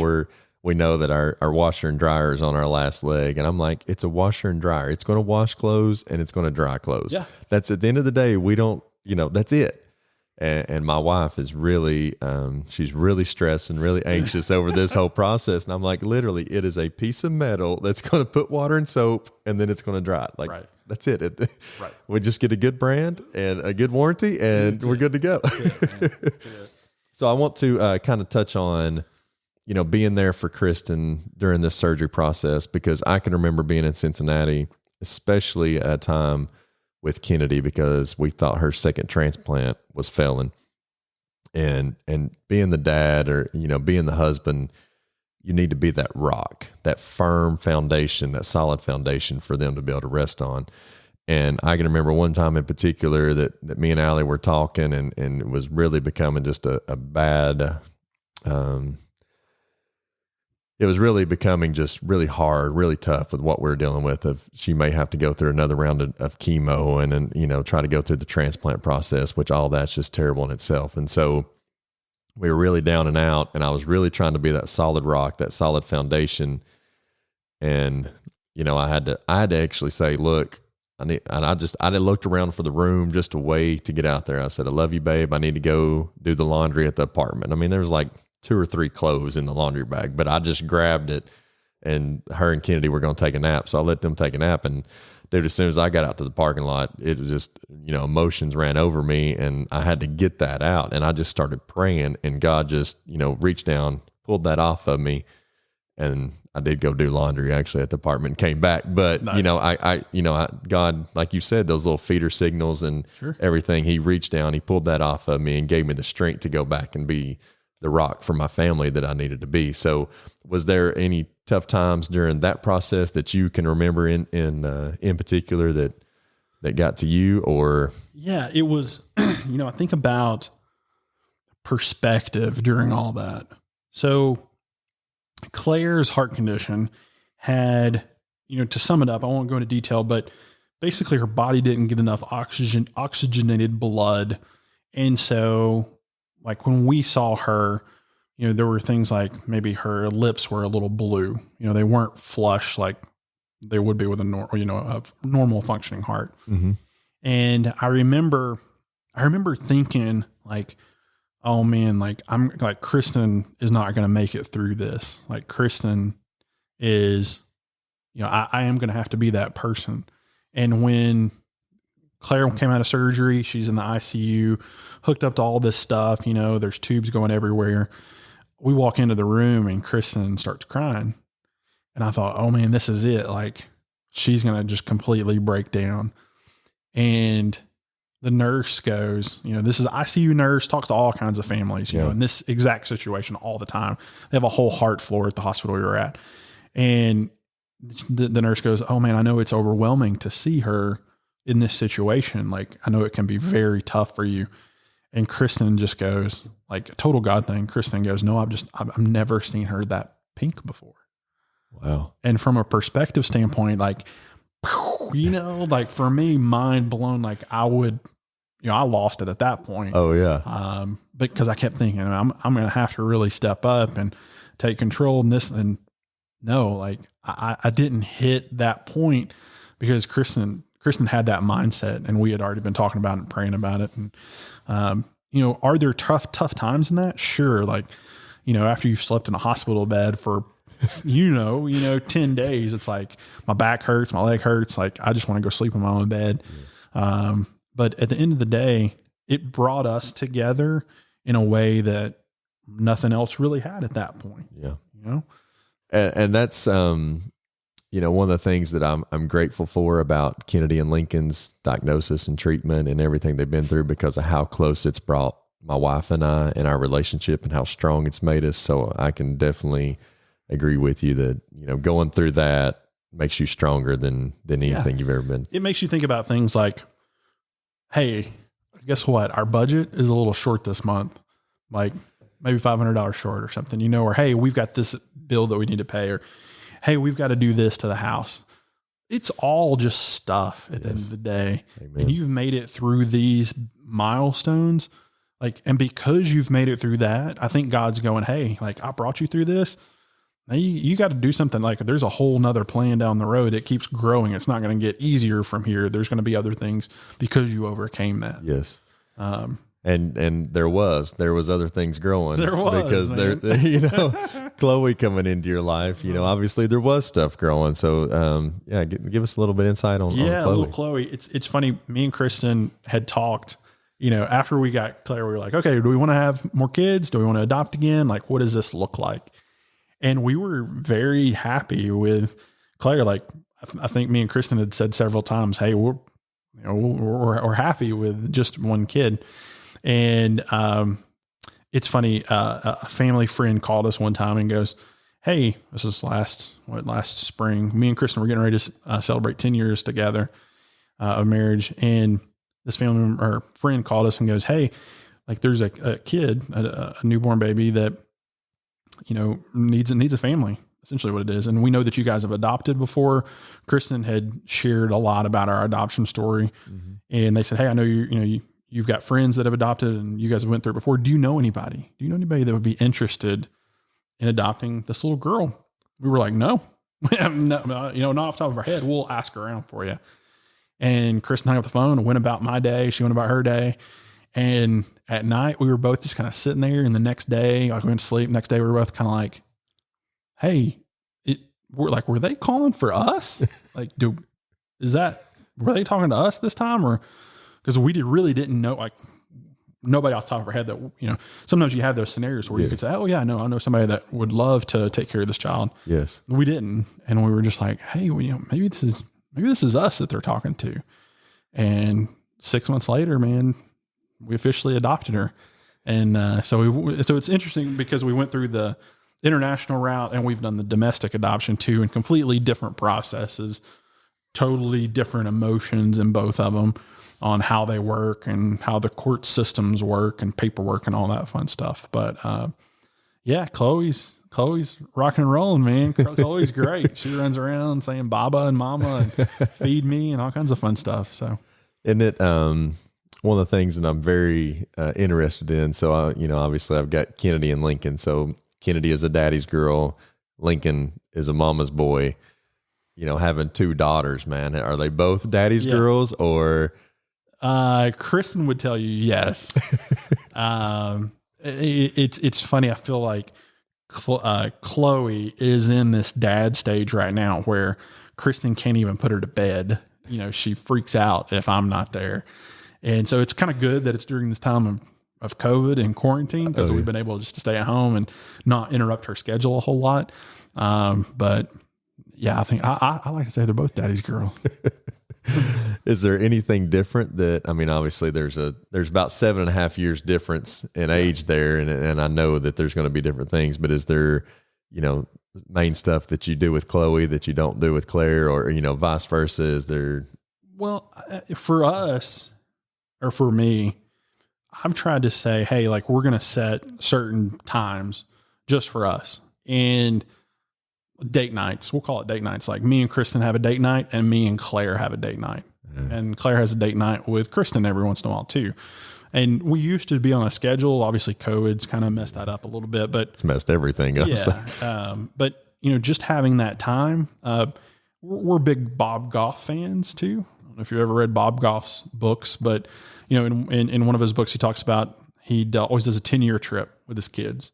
we know that our washer and dryer is on our last leg, and I'm like, it's a washer and dryer. It's going to wash clothes and it's going to dry clothes. Yeah, that's at the end of the day. We don't, that's it. And my wife is really, she's really stressed and really anxious over this whole process. And I'm like, literally, it is a piece of metal that's going to put water and soap and then it's going to dry. Like, that's it. Right. We just get a good brand and a good warranty and we're good to go. That's it. So I want to kind of touch on, being there for Kristin during this surgery process, because I can remember being in Cincinnati, especially at a time with Kennedy, because we thought her second transplant was failing, and being the dad or, being the husband, you need to be that rock, that firm foundation, that solid foundation for them to be able to rest on. And I can remember one time in particular that me and Allie were talking and it was really becoming just a bad, it was really becoming just really hard, really tough with what we were dealing with. She may have to go through another round of chemo and try to go through the transplant process, which all that's just terrible in itself. And so we were really down and out, and I was really trying to be that solid rock, that solid foundation. And, I had to actually say, look, I looked around for the room just a way to get out there. I said, I love you, babe. I need to go do the laundry at the apartment. I mean, there was like 2 or 3 clothes in the laundry bag, but I just grabbed it, and her and Kennedy were going to take a nap. So I let them take a nap, and dude, as soon as I got out to the parking lot, it was just, emotions ran over me and I had to get that out. And I just started praying, and God just, reached down, pulled that off of me. And I did go do laundry actually at the apartment, came back. But, nice. God, like you said, those little feeder signals and everything, he reached down, he pulled that off of me and gave me the strength to go back and be the rock for my family that I needed to be. So was there any tough times during that process that you can remember in particular that got to you? Or yeah, it was, I think about perspective during all that. So Claire's heart condition had, to sum it up, I won't go into detail, but basically her body didn't get enough oxygenated blood. And so like when we saw her, there were things like maybe her lips were a little blue, they weren't flush like they would be with a normal functioning heart. Mm-hmm. And I remember thinking like, oh man, like Kristin is not going to make it through this. Like Kristin is, I am going to have to be that person. And when Claire came out of surgery. She's in the ICU, hooked up to all this stuff. There's tubes going everywhere. We walk into the room and Kristin starts crying. And I thought, oh man, this is it. Like, she's going to just completely break down. And the nurse goes, this is ICU nurse, talks to all kinds of families, in this exact situation all the time. They have a whole heart floor at the hospital you're at. And the nurse goes, oh man, I know it's overwhelming to see her in this situation. Like, I know it can be very tough for you. And Kristin just goes, like, a total God thing. Kristin goes, no, I've never seen her that pink before. Wow. And from a perspective standpoint, like, like for me, mind blown. Like I would, I lost it at that point. Oh yeah. Because I kept thinking, I'm going to have to really step up and take control in this. And no, like I didn't hit that point because Kristin had that mindset, and we had already been talking about it and praying about it. And, are there tough times in that? Sure. Like, after you've slept in a hospital bed for 10 days, it's like my back hurts, my leg hurts. Like, I just want to go sleep in my own bed. But at the end of the day, it brought us together in a way that nothing else really had at that point. Yeah. And that's, one of the things that I'm grateful for about Kennedy and Lincoln's diagnosis and treatment and everything they've been through, because of how close it's brought my wife and I and our relationship and how strong it's made us. So I can definitely agree with you that, going through that makes you stronger than anything you've ever been. It makes you think about things like, hey, guess what? Our budget is a little short this month, like maybe $500 short or something, or, hey, we've got this bill that we need to pay, or, hey, we've got to do this to the house. It's all just stuff at the end of the day. Amen. And you've made it through these milestones. Like, and because you've made it through that, I think God's going, hey, like I brought you through this. Now you got to do something. Like, there's a whole nother plan down the road. It keeps growing. It's not going to get easier from here. There's going to be other things because you overcame that. Yes. And there was other things growing. There was, because man. Khloe coming into your life, obviously there was stuff growing. So, give us a little bit insight on Khloe. Little Khloe. It's funny. Me and Kristin had talked, after we got Claire, we were like, okay, do we want to have more kids? Do we want to adopt again? Like, what does this look like? And we were very happy with Claire. Like, I think me and Kristin had said several times, hey, we're happy with just one kid. And, it's funny. A family friend called us one time and goes, hey, this was last spring. Me and Kristin were getting ready to celebrate 10 years together, of marriage. And this family member, or friend, called us and goes, hey, like there's a kid, a newborn baby that, needs a family, essentially what it is. And we know that you guys have adopted before. Kristin had shared a lot about our adoption story. Mm-hmm. And they said, hey, I know you've got friends that have adopted and you guys have went through it before. Do you know anybody? Do you know anybody that would be interested in adopting this little girl? We were like, no, not off the top of our head. We'll ask around for you. And Kristin hung up the phone and went about my day. She went about her day. And at night we were both just kind of sitting there. And the next day, like we went to sleep. Next day we were both kind of like, hey, were they calling for us? Like, were they talking to us this time? Or, because we really didn't know, like nobody off the top of our head that, sometimes you have those scenarios where you could say, oh yeah, I know somebody that would love to take care of this child. Yes. We didn't. And we were just like, hey, maybe this is us that they're talking to. And 6 months later, man, we officially adopted her. And, so it's interesting because we went through the international route and we've done the domestic adoption too, and completely different processes, totally different emotions in both of them, on how they work and how the court systems work and paperwork and all that fun stuff. But, Khloe's rocking and rolling, man. Khloe's great. She runs around saying Baba and Mama and feed me and all kinds of fun stuff. So, isn't it, one of the things that I'm very interested in? So, obviously I've got Kennedy and Lincoln. So Kennedy is a daddy's girl. Lincoln is a mama's boy. Having two daughters, man. Are they both daddy's girls, or? Kristin would tell you yes. It's funny. I feel like Khloe is in this dad stage right now where Kristin can't even put her to bed she freaks out if I'm not there. And so it's kind of good that it's during this time of COVID and quarantine, because we've been able just to stay at home and not interrupt her schedule a whole lot. But yeah, I think I like to say they're both daddy's girls. Is there anything different obviously there's about 7.5 years difference in age there. And I know that there's going to be different things, but is there, main stuff that you do with Khloe that you don't do with Claire, or, vice versa? Is there? Well, for us, or for me, I've tried to say, hey, like, we're going to set certain times just for us, and date nights. We'll call it date nights. Like, me and Kristin have a date night, and me and Claire have a date night. And Claire has a date night with Kristin every once in a while too. And we used to be on a schedule. Obviously, COVID's kind of messed that up a little bit, but it's messed everything up. Yeah. But just having that time, we're big Bob Goff fans too. I don't know if you've ever read Bob Goff's books, but in one of his books, he talks about he always does a 10-year trip with his kids.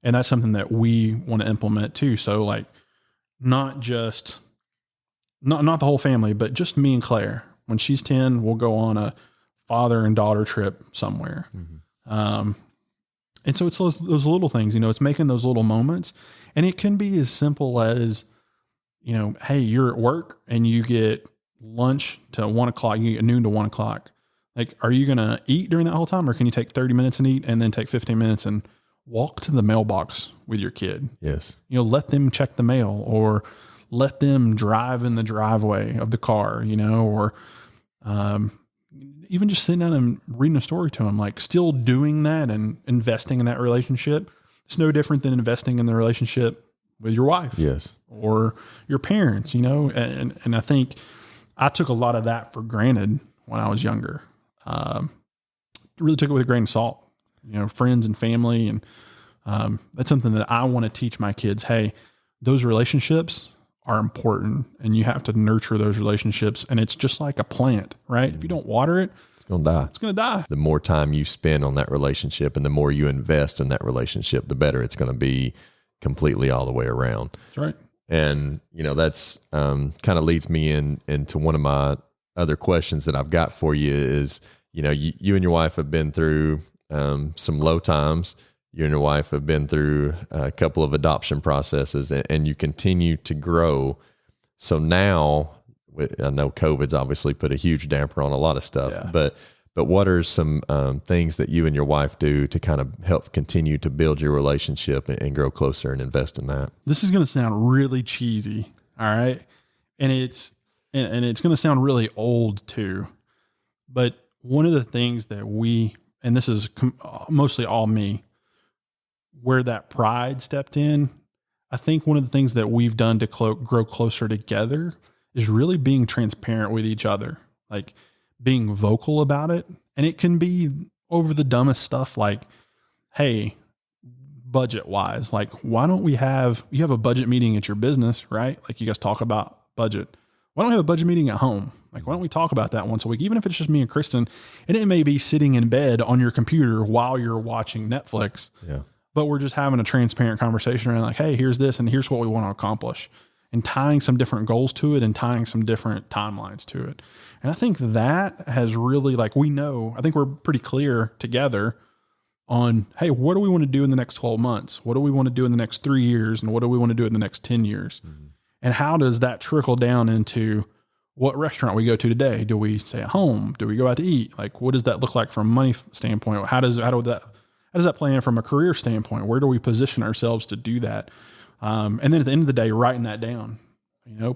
And that's something that we want to implement too. So, like, not just, not the whole family, but just me and Claire. When she's 10, we'll go on a father and daughter trip somewhere. Mm-hmm. And so it's those little things, it's making those little moments. And it can be as simple as, hey, you're at work and you get lunch to 1 o'clock, you get noon to 1 o'clock. Like, are you going to eat during that whole time, or can you take 30 minutes and eat and then take 15 minutes and walk to the mailbox with your kid? Yes. Let them check the mail, or let them drive in the driveway of the car, or even just sitting down and reading a story to them, like, still doing that and investing in that relationship. It's no different than investing in the relationship with your wife. Yes. Or your parents, and I think I took a lot of that for granted when I was younger. Really took it with a grain of salt, friends and family. And that's something that I want to teach my kids. Hey, those relationships are important, and you have to nurture those relationships. And it's just like a plant, right? If you don't water it, it's going to die. It's going to die. The more time you spend on that relationship and the more you invest in that relationship, the better it's going to be completely all the way around. That's right. And, that's kind of leads me into one of my other questions that I've got for you is, you and your wife have been through some low times. You and your wife have been through a couple of adoption processes, and you continue to grow. So now, I know COVID's obviously put a huge damper on a lot of stuff, but what are some things that you and your wife do to kind of help continue to build your relationship and grow closer and invest in that? This is going to sound really cheesy. All right. And it's going to sound really old too, but one of the things that and this is mostly all me, where that pride stepped in, I think one of the things that we've done to grow closer together is really being transparent with each other, like being vocal about it. And it can be over the dumbest stuff, like, hey, budget wise, like, why don't you have a budget meeting at your business, right? Like, you guys talk about budget. Why don't we have a budget meeting at home? Like, why don't we talk about that once a week, even if it's just me and Kristin, and it may be sitting in bed on your computer while you're watching Netflix. Yeah. But we're just having a transparent conversation around, like, hey, here's this, and here's what we want to accomplish, and tying some different goals to it and tying some different timelines to it. And I think that has really, like, I think we're pretty clear together on, hey, what do we want to do in the next 12 months? What do we want to do in the next 3 years? And what do we want to do in the next 10 years? Mm-hmm. And how does that trickle down into what restaurant we go to today? Do we stay at home? Do we go out to eat? Like, what does that look like from a money standpoint? How does that play in from a career standpoint? Where do we position ourselves to do that? And then at the end of the day, writing that down,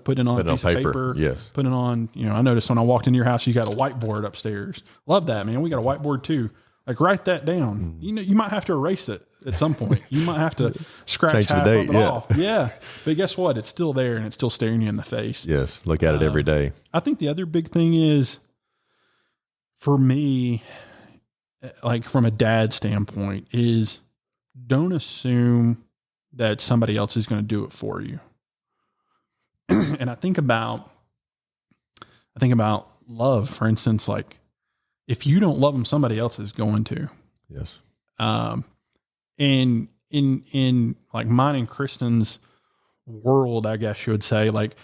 putting it on a piece of paper, yes. Putting it on, I noticed when I walked into your house, you got a whiteboard upstairs. Love that, man. We got a whiteboard too. Like, write that down. You might have to erase it at some point. You might have to scratch half of it off. Yeah. But guess what? It's still there, and it's still staring you in the face. Yes. Look at it every day. I think the other big thing is, for me, like, from a dad standpoint, is don't assume that somebody else is going to do it for you. And I think about love, for instance. Like, if you don't love them, somebody else is going to. Yes. And in like mine and Kristin's world, I guess you would say, like,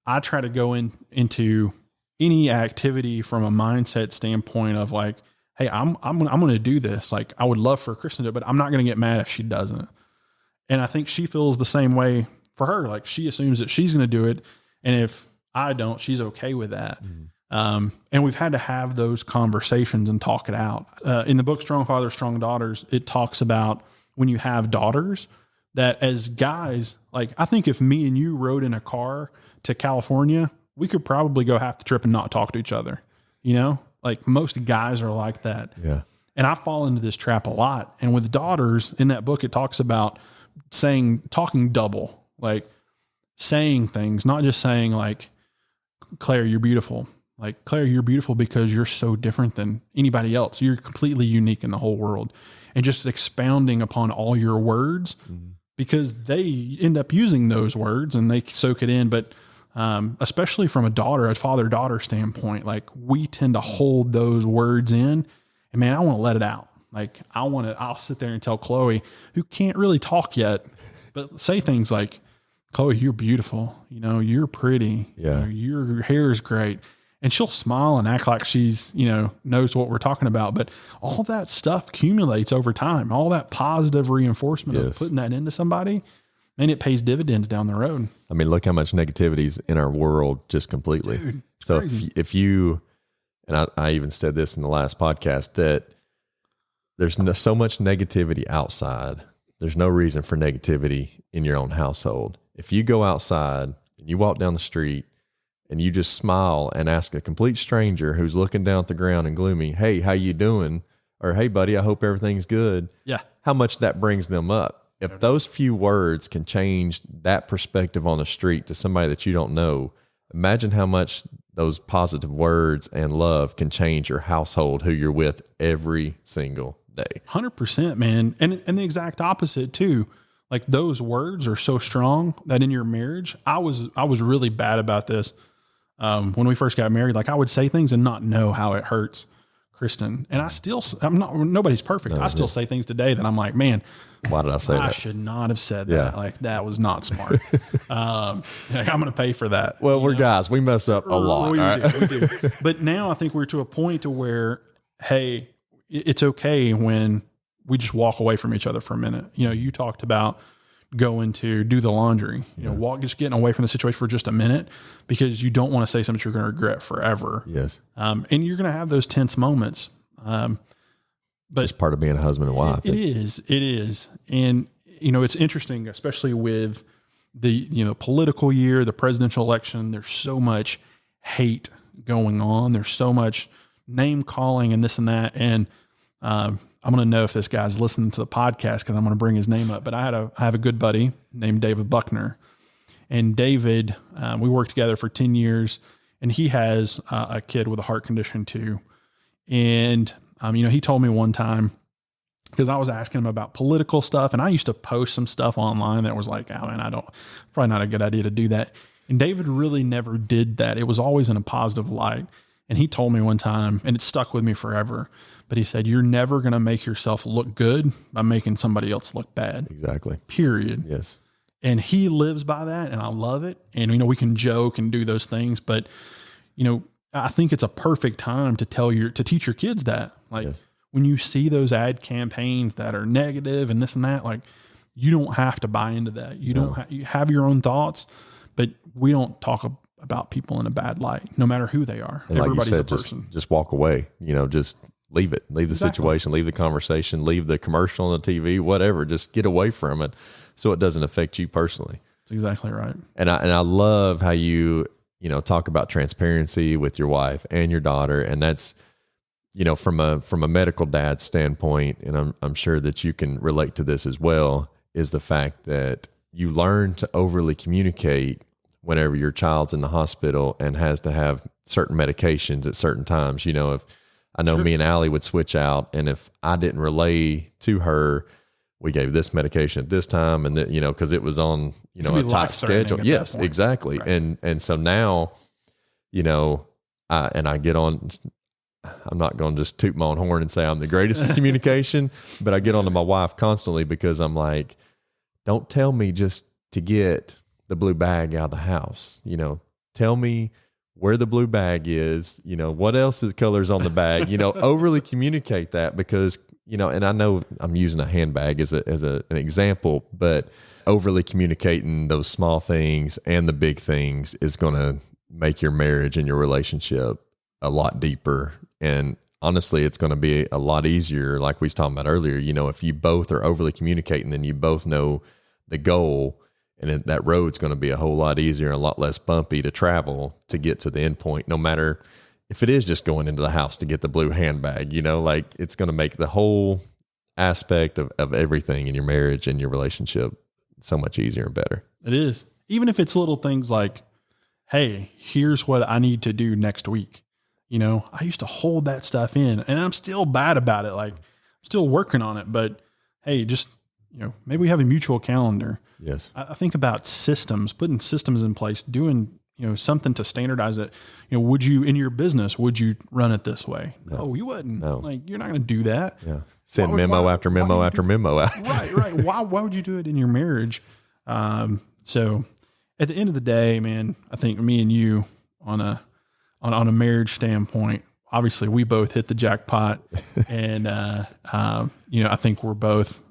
I try to go into any activity from a mindset standpoint of like, hey, I'm going to do this. Like, I would love for Kristin to do it, but I'm not going to get mad if she doesn't. And I think she feels the same way for her. Like, she assumes that she's going to do it. And if I don't, she's okay with that. And we've had to have those conversations and talk it out. In the book, Strong Fathers, Strong Daughters, it talks about when you have daughters that as guys, like, I think if me and you rode in a car to California, we could probably go half the trip and not talk to each other. You know, like most guys are like that. Yeah. And I fall into this trap a lot. And with daughters in that book, it talks about talking double, like saying things, not just saying like, Claire, you're beautiful. Like, Claire, you're beautiful because you're so different than anybody else. You're completely unique in the whole world. And just expounding upon all your words because they end up using those words and they soak it in. But especially from a father-daughter standpoint, like we tend to hold those words in and man, I want to let it out. Like I'll sit there and tell Khloe, who can't really talk yet, but say things like, Khloe, you're beautiful. You know, you're pretty. Yeah. Your hair is great. And she'll smile and act like she's, knows what we're talking about. But all that stuff accumulates over time. All that positive reinforcement of putting that into somebody, and it pays dividends down the road. I mean, look how much negativity's in our world just completely. Dude, so crazy. if you, and I even said this in the last podcast, that there's so much negativity outside. There's no reason for negativity in your own household. If you go outside and you walk down the street and you just smile and ask a complete stranger who's looking down at the ground and gloomy, hey, how you doing? Or, hey, buddy, I hope everything's good. Yeah. How much that brings them up. If those few words can change that perspective on the street to somebody that you don't know, imagine how much those positive words and love can change your household, who you're with every single day. 100%, man. And the exact opposite too. Like those words are so strong that in your marriage, I was really bad about this. When we first got married, like I would say things and not know how it hurts Kristin. And nobody's perfect. I still say things today that I'm like, man, why did I say that? I should not have said that. Like that was not smart. I'm going to pay for that. Well, we're guys, we mess up a lot. We do. But now I think we're to a point to where, hey, it's okay when we just walk away from each other for a minute. You talked about going to do the laundry, just getting away from the situation for just a minute because you don't want to say something you're going to regret forever. Yes. And you're going to have those tense moments. But it's part of being a husband and wife. It is. And, it's interesting, especially with the, political year, the presidential election, there's so much hate going on. There's so much name calling and this and that. And, I'm going to know if this guy's listening to the podcast because I'm going to bring his name up. But I have a good buddy named David Buckner. And David, we worked together for 10 years, and he has a kid with a heart condition too. And, he told me one time, because I was asking him about political stuff, and I used to post some stuff online that was like, oh man, probably not a good idea to do that. And David really never did that. It was always in a positive light. And he told me one time, and it stuck with me forever, but he said, you're never going to make yourself look good by making somebody else look bad. Exactly. Period. Yes. And he lives by that, and I love it. And, we can joke and do those things, but, I think it's a perfect time to teach your kids that. Like, when you see those ad campaigns that are negative and this and that, like, you don't have to buy into that. You have your own thoughts, but we don't talk about people in a bad light, no matter who they are. And everybody's like you said, a person. Just walk away, just leave it, leave the situation, leave the conversation, leave the commercial on the TV, whatever, just get away from it so it doesn't affect you personally. That's exactly right. And I love how you talk about transparency with your wife and your daughter. And that's, from a medical dad standpoint, and I'm sure that you can relate to this as well, is the fact that you learn to overly communicate whenever your child's in the hospital and has to have certain medications at certain times. If I know me and Allie would switch out, and if I didn't relay to her, we gave this medication at this time, and then, cause it was on, a tight schedule. Yes, exactly. Right. And so now, I get on, I'm not going to just toot my own horn and say I'm the greatest in communication, but I get onto my wife constantly because I'm like, don't tell me just to get the blue bag out of the house. Tell me where the blue bag is, what else is colors on the bag, overly communicate that because, and I know I'm using a handbag as an example, but overly communicating those small things and the big things is going to make your marriage and your relationship a lot deeper. And honestly, it's going to be a lot easier. Like we was talking about earlier, if you both are overly communicating, then you both know the goal, and that road's going to be a whole lot easier and a lot less bumpy to travel to get to the end point, no matter if it is just going into the house to get the blue handbag, like it's going to make the whole aspect of everything in your marriage and your relationship so much easier and better. It is. Even if it's little things like, hey, here's what I need to do next week. I used to hold that stuff in and I'm still bad about it. Like I'm still working on it, but hey, just, maybe we have a mutual calendar. Yes. I think about systems, putting systems in place, doing, something to standardize it. Would you, in your business, would you run it this way? No, you wouldn't. No. Like you're not going to do that. Yeah. Send memo after memo after memo out. Right. Why would you do it in your marriage? So at the end of the day, man, I think me and you on a marriage standpoint, obviously we both hit the jackpot and, I think we're both,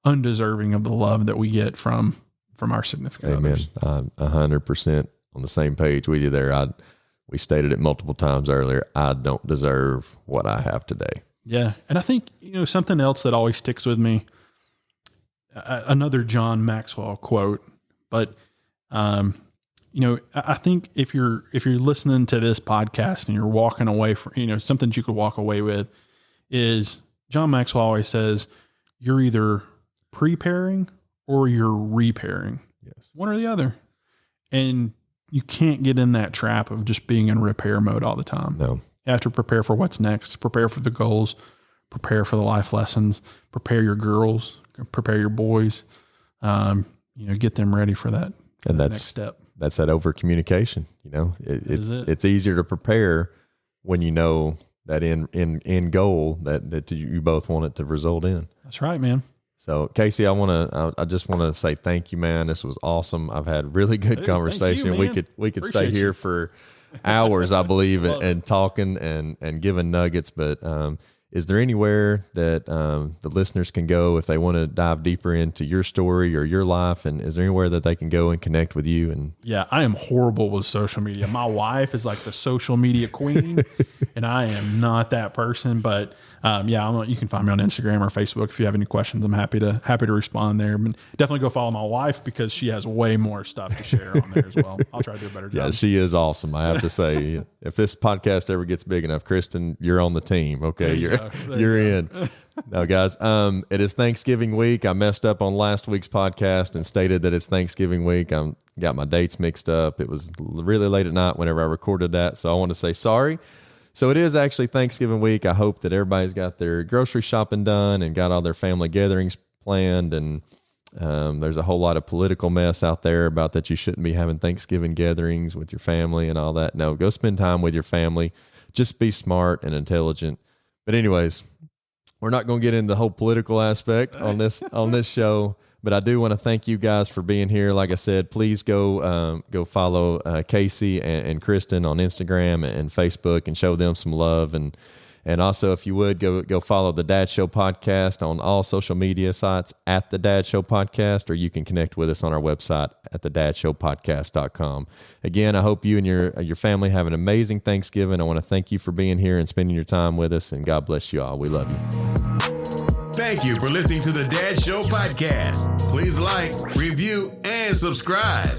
undeserving of the love that we get from our significant others. I'm 100% on the same page with you there. We stated it multiple times earlier. I don't deserve what I have today. Yeah. And I think, something else that always sticks with me, another John Maxwell quote, but, I think if you're listening to this podcast and you're walking away from, something that you could walk away with is John Maxwell always says, you're either preparing or you're repairing. Yes. One or the other. And you can't get in that trap of just being in repair mode all the time. No. You have to prepare for what's next, prepare for the goals, prepare for the life lessons, prepare your girls, prepare your boys, get them ready for that. And that's next step. That's that over communication. It's easier to prepare when you know that end goal that you both want it to result in. That's right, man. So Casey, I just want to say thank you, man. This was awesome. I've had really good conversation. Thank you, we could Appreciate stay here you. for hours, I believe, and talking and giving nuggets. But is there anywhere that the listeners can go if they want to dive deeper into your story or your life? And is there anywhere that they can go and connect with you? And yeah, I am horrible with social media. My wife is like the social media queen, and I am not that person. But you can find me on Instagram or Facebook if you have any questions. I'm happy to respond there. But definitely go follow my wife because she has way more stuff to share on there as well. I'll try to do a better job. Yeah, she is awesome. I have to say, if this podcast ever gets big enough, Kristin, you're on the team. Okay, you're in. No, guys, it is Thanksgiving week. I messed up on last week's podcast and stated that it's Thanksgiving week. I got my dates mixed up. It was really late at night whenever I recorded that, so I want to say sorry. So it is actually Thanksgiving week. I hope that everybody's got their grocery shopping done and got all their family gatherings planned. And there's a whole lot of political mess out there about that you shouldn't be having Thanksgiving gatherings with your family and all that. No, go spend time with your family. Just be smart and intelligent. But anyways, we're not going to get into the whole political aspect on this show. But I do want to thank you guys for being here. Like I said, please go follow Casey and Kristin on Instagram and Facebook and show them some love. And also, if you would, go follow the Dad Show Podcast on all social media sites at the Dad Show Podcast, or you can connect with us on our website at thedadshowpodcast.com. Again, I hope you and your family have an amazing Thanksgiving. I want to thank you for being here and spending your time with us, and God bless you all. We love you. Thank you for listening to the Dad Show Podcast. Please like, review, and subscribe.